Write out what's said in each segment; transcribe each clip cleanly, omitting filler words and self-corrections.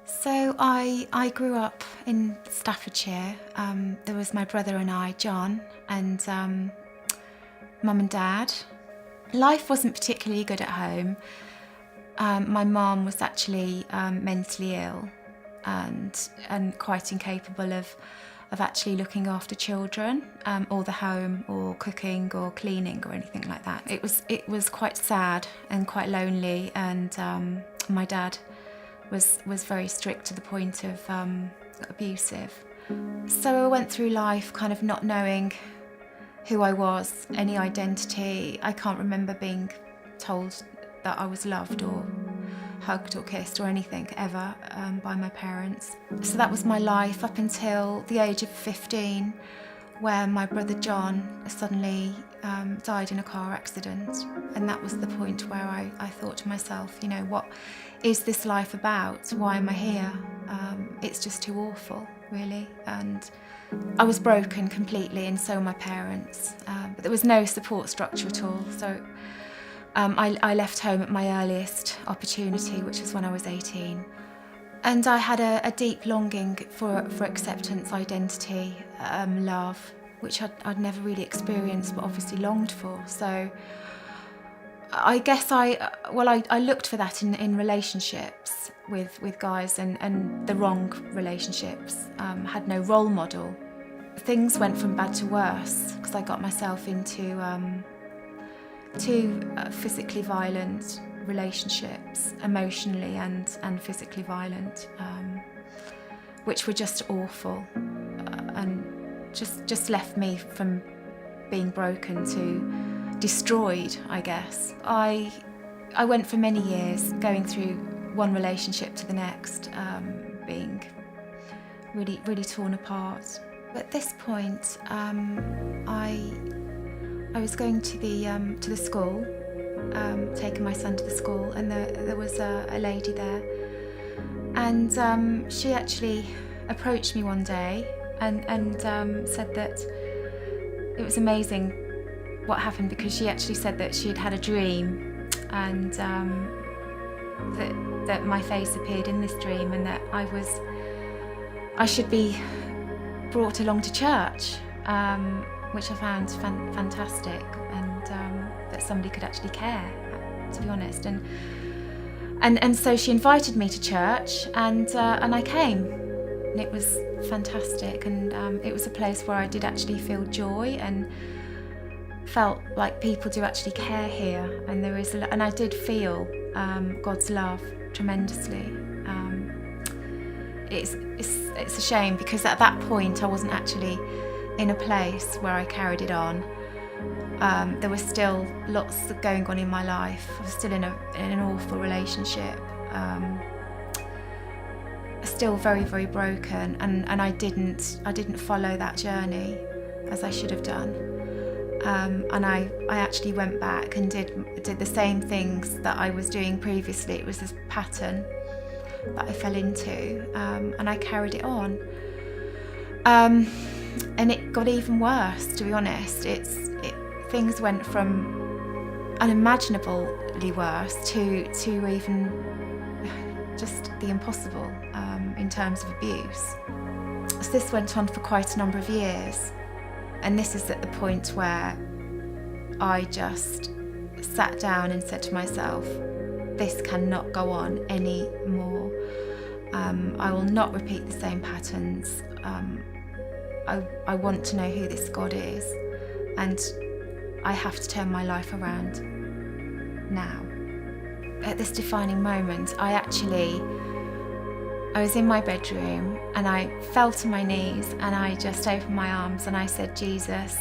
So I grew up in Staffordshire. There was my brother and I, John, and mum and dad. Life wasn't particularly good at home. My mum was actually mentally ill and quite incapable of actually looking after children, or the home, or cooking, or cleaning, or anything like that. It was quite sad and quite lonely, and my dad was very strict to the point of abusive. So I went through life kind of not knowing who I was, any identity. I can't remember being told that I was loved or hugged or kissed or anything ever by my parents. So that was my life up until the age of 15, where my brother John suddenly died in a car accident. And that was the point where I thought to myself, you know, what is this life about? Why am I here? It's just too awful, really. And I was broken completely, and so were my parents. But there was no support structure at all. So I left home at my earliest opportunity, which was when I was 18. And I had a deep longing for acceptance, identity, love, which I'd never really experienced, but obviously longed for. So I guess I looked for that in relationships with guys, and the wrong relationships. Had no role model. Things went from bad to worse because I got myself into two physically violent relationships, emotionally and physically violent, which were just awful, and just left me from being broken to destroyed, I guess. I went for many years going through one relationship to the next, being really torn apart. At this point, I was going to the school, taking my son to the school, and there was a lady there, and she actually approached me one day and said that it was amazing what happened, because she actually said that she had had a dream, and that my face appeared in this dream, and that I should be brought along to church, which I found fantastic, and that somebody could actually care, to be honest. And so she invited me to church, and I came, and it was fantastic, and it was a place where I did actually feel joy and felt like people do actually care here, and and I did feel God's love tremendously. It's a shame, because at that point I wasn't actually in a place where I carried it on. There was still lots going on in my life. I was still in an awful relationship, still very, very broken, and I didn't follow that journey as I should have done. And I actually went back and did the same things that I was doing previously. It was this pattern that I fell into, and I carried it on. And it got even worse, to be honest. Things went from unimaginably worse to even just the impossible, in terms of abuse. So this went on for quite a number of years, and this is at the point where I just sat down and said to myself, this cannot go on anymore. I will not repeat the same patterns. I want to know who this God is, and I have to turn my life around now. At this defining moment, I was in my bedroom, and I fell to my knees, and I just opened my arms, and I said, Jesus,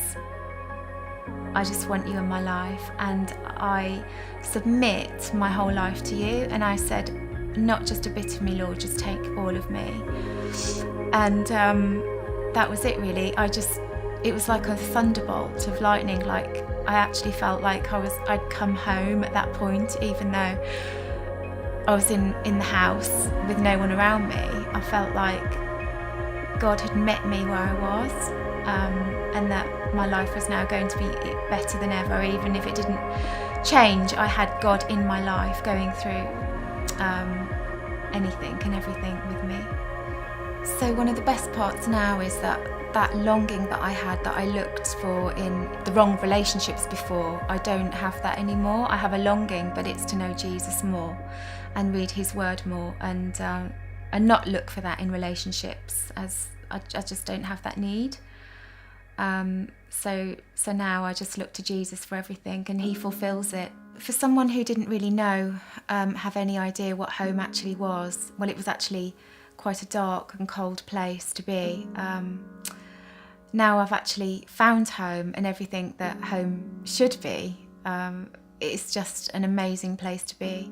I just want you in my life, and I submit my whole life to you. And I said, not just a bit of me, Lord, just take all of me. And that was it, really. It was like a thunderbolt of lightning. Like, I actually felt like I'd come home at that point, even though I was in the house with no one around me. I felt like God had met me where I was, and that my life was now going to be better than ever. Even if it didn't change, I had God in my life going through anything and everything with me. So one of the best parts now is that longing that I had, that I looked for in the wrong relationships before, I don't have that anymore. I have a longing, but it's to know Jesus more and read his word more, and not look for that in relationships, as I just don't have that need. So now I just look to Jesus for everything, and he fulfills it. For someone who didn't really know, have any idea what home actually was, well, it was actually quite a dark and cold place to be. Now I've actually found home and everything that home should be. It's just an amazing place to be.